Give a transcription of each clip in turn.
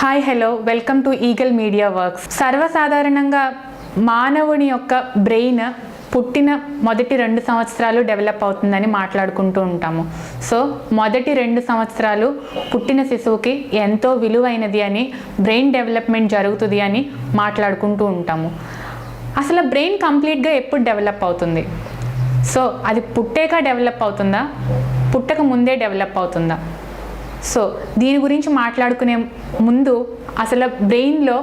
Hi hello welcome to eagle media works. సర్వసాధారణంగా మానవుని యొక్క బ్రెయిన్ పుట్టిన మొదటి 2 సంవత్సరాలు డెవలప్ అవుతుందని మాట్లాడుకుంటూ ఉంటాము. సో మొదటి 2 సంవత్సరాలు పుట్టిన శిశువుకి ఎంతో విలువైనది అని, బ్రెయిన్ డెవలప్మెంట్ జరుగుతుంది అని మాట్లాడుకుంటూ ఉంటాము. అసలు బ్రెయిన్ కంప్లీట్గా ఎప్పుడు డెవలప్ అవుతుంది? సో అది పుట్టాక డెవలప్ అవుతుందా, పుట్టక ముందే డెవలప్ అవుతుందా? సో దీని గురించి మాట్లాడుకునే ముందు అసలు బ్రెయిన్లో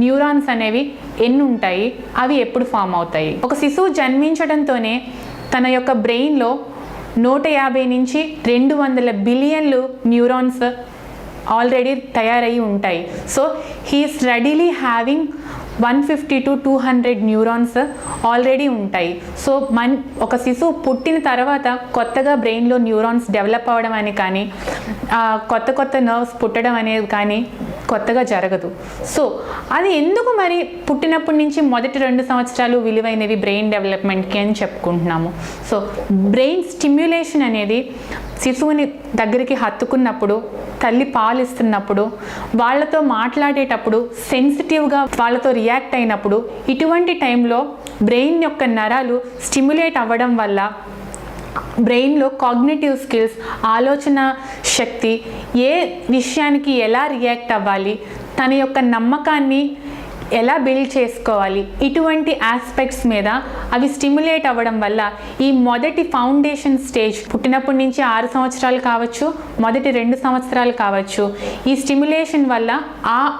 న్యూరాన్స్ అనేవి ఎన్ని ఉంటాయి, అవి ఎప్పుడు ఫామ్ అవుతాయి? ఒక శిశువు జన్మించడంతోనే తన యొక్క బ్రెయిన్లో 150 నుంచి 200 బిలియన్లు న్యూరాన్స్ ఆల్రెడీ తయారయ్యి ఉంటాయి. So he is readily having 150 to 200 neurons already ఉంటాయి. సో ఒక శిశువు పుట్టిన తర్వాత కొత్తగా బ్రెయిన్లో న్యూరాన్స్ డెవలప్ అవ్వడం అని కానీ, కొత్త నర్వ్స్ పుట్టడం అనేది కానీ కొత్తగా జరగదు. సో అది ఎందుకు మరి పుట్టినప్పటి నుంచి మొదటి 2 సంవత్సరాలు విలువైనవి బ్రెయిన్ డెవలప్మెంట్కి అని చెప్పుకుంటున్నాము. సో బ్రెయిన్ స్టిమ్యులేషన్ అనేది శిశువుని దగ్గరికి హత్తుకున్నప్పుడు, తల్లి పాలిస్తున్నప్పుడు, వాళ్ళతో మాట్లాడేటప్పుడు, సెన్సిటివ్గా వాళ్ళతో రియాక్ట్ అయినప్పుడు, ఇటువంటి టైంలో బ్రెయిన్ యొక్క నరాలు స్టిమ్యులేట్ అవ్వడం వల్ల బ్రెయిన్లో కాగ్నిటివ్ స్కిల్స్, ఆలోచన శక్తి, ఏ విషయానికి ఎలా రియాక్ట్ అవ్వాలి, తన యొక్క నమ్మకాన్ని ఎలా బిల్డ్ చేసుకోవాలి, ఇటువంటి ఆస్పెక్ట్స్ మీద అవి స్టిమ్యులేట్ అవ్వడం వల్ల ఈ మొదటి ఫౌండేషన్ స్టేజ్ పుట్టినప్పటి నుంచి 6 సంవత్సరాలు కావచ్చు, మొదటి 2 సంవత్సరాలు కావచ్చు, ఈ స్టిమ్యులేషన్ వల్ల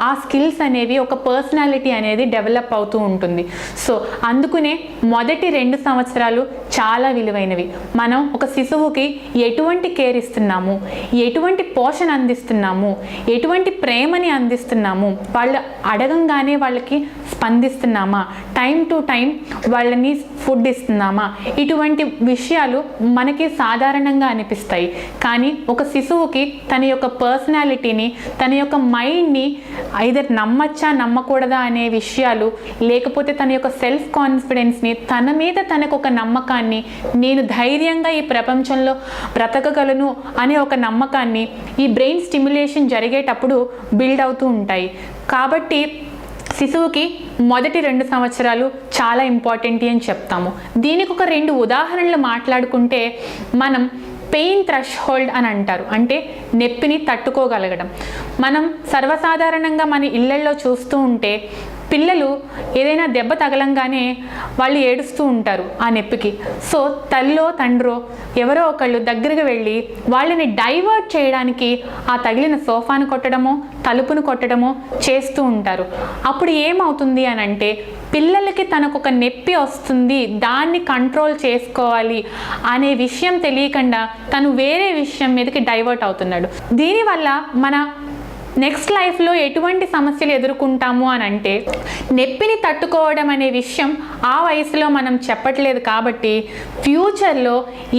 ఆ స్కిల్స్ అనేవి, ఒక పర్సనాలిటీ అనేది డెవలప్ అవుతూ ఉంటుంది. సో అందుకనే మొదటి 2 సంవత్సరాలు చాలా విలువైనవి. మనం ఒక శిశువుకి ఎటువంటి కేర్ ఇస్తున్నాము, ఎటువంటి పోషణ అందిస్తున్నాము, ఎటువంటి ప్రేమని అందిస్తున్నాము, వాళ్ళు అడగంగానే వాళ్ళకి స్పందిస్తున్నామా, టైం టు టైం వాళ్ళని ఫుడ్ ఇస్తున్నామా, ఇటువంటి విషయాలు మనకి సాధారణంగా అనిపిస్తాయి. కానీ ఒక శిశువుకి తన యొక్క పర్సనాలిటీని, తన యొక్క మైండ్ని ఐదర్ నమ్మచ్చా నమ్మకూడదా అనే విషయాలు, లేకపోతే తన యొక్క సెల్ఫ్ కాన్ఫిడెన్స్ని, తన మీద తనకు ఒక నమ్మకాన్ని, నేను ధైర్యంగా ఈ ప్రపంచంలో బ్రతకగలను అనే ఒక నమ్మకాన్ని ఈ బ్రెయిన్ స్టిమ్యులేషన్ జరిగేటప్పుడు బిల్డ్ అవుతూ ఉంటాయి. కాబట్టి శిశువుకి మొదటి 2 సంవత్సరాలు చాలా ఇంపార్టెంట్ అని చెప్తాము. దీనికి ఒక 2 ఉదాహరణలు మాట్లాడుకుంటే, మనం పెయిన్ థ్రెషోల్డ్ అని అంటారు, అంటే నొప్పిని తట్టుకోగలగడం. మనం సర్వసాధారణంగా మన ఇళ్లల్లో చూస్తూ ఉంటే పిల్లలు ఏదైనా దెబ్బ తగలంగానే వాళ్ళు ఏడుస్తూ ఉంటారు ఆ నొప్పికి. సో తల్లో తండ్రో ఎవరో ఒకళ్ళు దగ్గరికి వెళ్ళి వాళ్ళని డైవర్ట్ చేయడానికి ఆ తగిలిన సోఫాను కొట్టడమో, తలుపును కొట్టడమో చేస్తూ ఉంటారు. అప్పుడు ఏమవుతుంది అని అంటే, పిల్లలకి తనకు ఒక నొప్పి వస్తుంది, దాన్ని కంట్రోల్ చేసుకోవాలి అనే విషయం తెలియకుండా తను వేరే విషయం మీదకి డైవర్ట్ అవుతున్నాడు. దీనివల్ల మన నెక్స్ట్ లైఫ్లో ఎటువంటి సమస్యలు ఎదుర్కొంటాము అని అంటే, నొప్పిని తట్టుకోవడం అనే విషయం ఆ వయసులో మనం చెప్పట్లేదు. కాబట్టి ఫ్యూచర్లో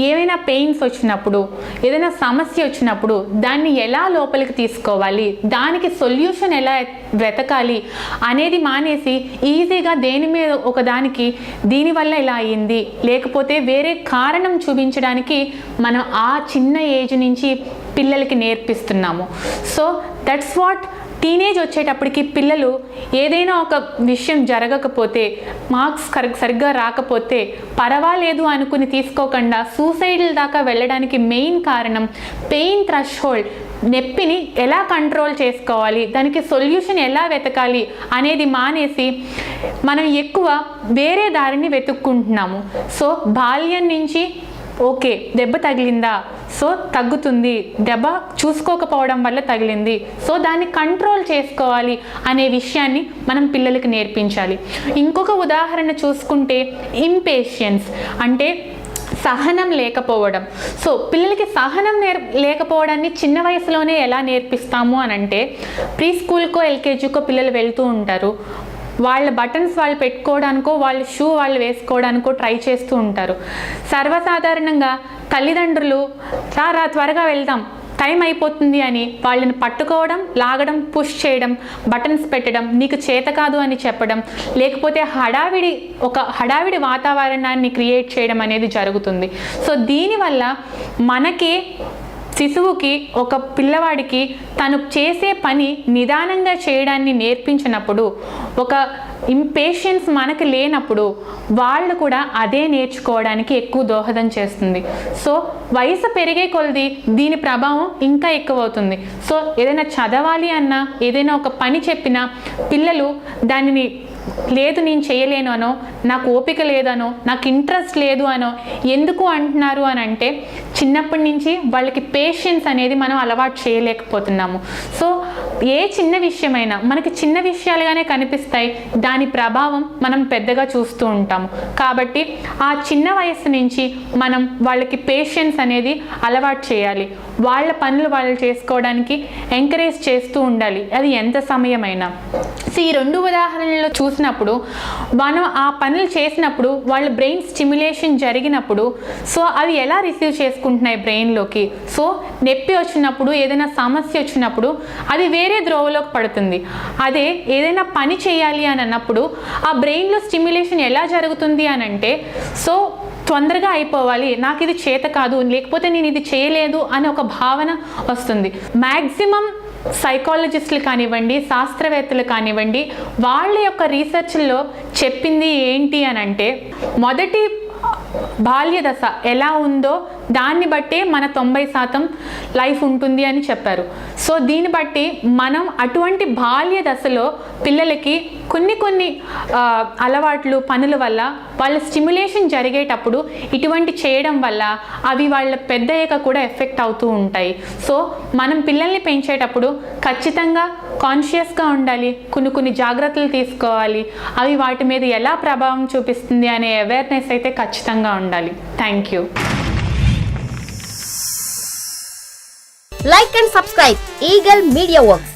ఏమైనా పెయిన్స్ వచ్చినప్పుడు, ఏదైనా సమస్య వచ్చినప్పుడు దాన్ని ఎలా లోపలికి తీసుకోవాలి, దానికి సొల్యూషన్ ఎలా వెతకాలి అనేది మానేసి ఈజీగా దేని మీద ఒకదానికి, దీనివల్ల ఇలా అయ్యింది, లేకపోతే వేరే కారణం చూపించడానికి మనం ఆ చిన్న ఏజ్ నుంచి పిల్లలకి నేర్పిస్తున్నాము. సో దట్స్ వాట్ టీనేజ్ వచ్చేటప్పటికి పిల్లలు ఏదైనా ఒక విషయం జరగకపోతే, మార్క్స్ సరిగ్గా రాకపోతే పర్వాలేదు అనుకుని తీసుకోకుండా సూసైడల్ దాకా వెళ్ళడానికి మెయిన్ కారణం పెయిన్ థ్రెషోల్డ్, నొప్పిని ఎలా కంట్రోల్ చేసుకోవాలి, దానికి సొల్యూషన్ ఎలా వెతకాలి అనేది మానేసి మనం ఎక్కువ వేరే దారిని వెతుక్కుంటున్నాము. సో బాల్యం నుంచి ఓకే దెబ్బ తగిలిందా, సో తగ్గుతుంది, దెబ్బ చూసుకోకపోవడం వల్ల తగిలింది, సో దాన్ని కంట్రోల్ చేసుకోవాలి అనే విషయాన్ని మనం పిల్లలకి నేర్పించాలి. ఇంకొక ఉదాహరణ చూసుకుంటే ఇంపేషియన్స్, అంటే సహనం లేకపోవడం. సో పిల్లలకి సహనం లేకపోవడాన్ని చిన్న వయసులోనే ఎలా నేర్పిస్తాము అని అంటే, ప్రీ స్కూల్కో ఎల్కేజీకో పిల్లలు వెళ్తూ ఉంటారు. వాళ్ళ బటన్స్ వాళ్ళు పెట్టుకోవడానికో, వాళ్ళ షూ వాళ్ళు వేసుకోవడానికో ట్రై చేస్తూ ఉంటారు. సర్వసాధారణంగా తల్లిదండ్రులు రా త్వరగా వెళ్దాం, టైం అయిపోతుంది అని వాళ్ళని పట్టుకోవడం, లాగడం, పుష్ చేయడం, బటన్స్ పెట్టడం, నీకు చేత కాదు అని చెప్పడం, లేకపోతే హడావిడి వాతావరణాన్ని క్రియేట్ చేయడం అనేది జరుగుతుంది. సో దీనివల్ల మనకే శిశువుకి ఒక పిల్లవాడికి తను చేసే పని నిదానంగా చేయడాన్ని నేర్పించినప్పుడు, ఒక ఇంపేషన్స్ మనకు లేనప్పుడు వాళ్ళు కూడా అదే నేర్చుకోవడానికి ఎక్కువ దోహదం చేస్తుంది. సో వయసు పెరిగే కొలది దీని ప్రభావం ఇంకా ఎక్కువ అవుతుంది. సో ఏదైనా చదవాలి అన్నా, ఏదైనా ఒక పని చెప్పినా పిల్లలు దానిని లేదు నేను చేయలేను అనో, నాకు ఓపిక లేదనో, నాకు ఇంట్రెస్ట్ లేదు అనో ఎందుకు అంటున్నారు అని అంటే చిన్నప్పటి నుంచి వాళ్ళకి పేషెన్స్ అనేది మనం అలవాటు చేయలేకపోతున్నాము. సో ఏ చిన్న విషయమైనా మనకి చిన్న విషయాలుగానే కనిపిస్తాయి, దాని ప్రభావం మనం పెద్దగా చూస్తూ ఉంటాము. కాబట్టి ఆ చిన్న వయసు నుంచి మనం వాళ్ళకి పేషెన్స్ అనేది అలవాటు చేయాలి. వాళ్ళ పనులు వాళ్ళు చేసుకోవడానికి ఎంకరేజ్ చేస్తూ ఉండాలి, అది ఎంత సమయమైనా. సో ఈ 2 ఉదాహరణలో చూసినప్పుడు మనం ఆ పనులు చేసినప్పుడు వాళ్ళ బ్రెయిన్ స్టిమ్యులేషన్ జరిగినప్పుడు సో అవి ఎలా రిసీవ్ చేసుకుంటున్నాయి బ్రెయిన్లోకి. సో నొప్పి వచ్చినప్పుడు, ఏదైనా సమస్య వచ్చినప్పుడు అది వేరే ద్రోవలోకి పడుతుంది. అదే ఏదైనా పని చేయాలి అని అన్నప్పుడు ఆ బ్రెయిన్లో స్టిమ్యులేషన్ ఎలా జరుగుతుంది అని అంటే సో తొందరగా అయిపోవాలి, నాకు ఇది చేత కాదు, లేకపోతే నేను ఇది చేయలేదు అనే ఒక భావన వస్తుంది. మ్యాక్సిమం సైకాలజిస్టులు కానివ్వండి, శాస్త్రవేత్తలు కానివ్వండి, వాళ్ళ యొక్క రీసెర్చ్లో చెప్పింది ఏంటి అని అంటే మొదటి బాల్య దశ ఎలా ఉందో దాన్ని బట్టే మన 90% లైఫ్ ఉంటుంది అని చెప్పారు. సో దీన్ని బట్టి మనం అటువంటి బాల్య దశలో పిల్లలకి కొన్ని అలవాట్లు, పనుల వల్ల వాళ్ళ స్టిమ్యులేషన్ జరిగేటప్పుడు ఇటువంటి చేయడం వల్ల అవి వాళ్ళ పెద్దయ్యాక కూడా ఎఫెక్ట్ అవుతూ ఉంటాయి. సో మనం పిల్లల్ని పెంచేటప్పుడు ఖచ్చితంగా కాన్షియస్గా ఉండాలి, కొన్ని జాగ్రత్తలు తీసుకోవాలి, అవి వాటి మీద ఎలా ప్రభావం చూపిస్తుంది అనే అవేర్నెస్ అయితే ఖచ్చితంగా ఉండాలి. Thank you. Like and subscribe Eagle Media Works.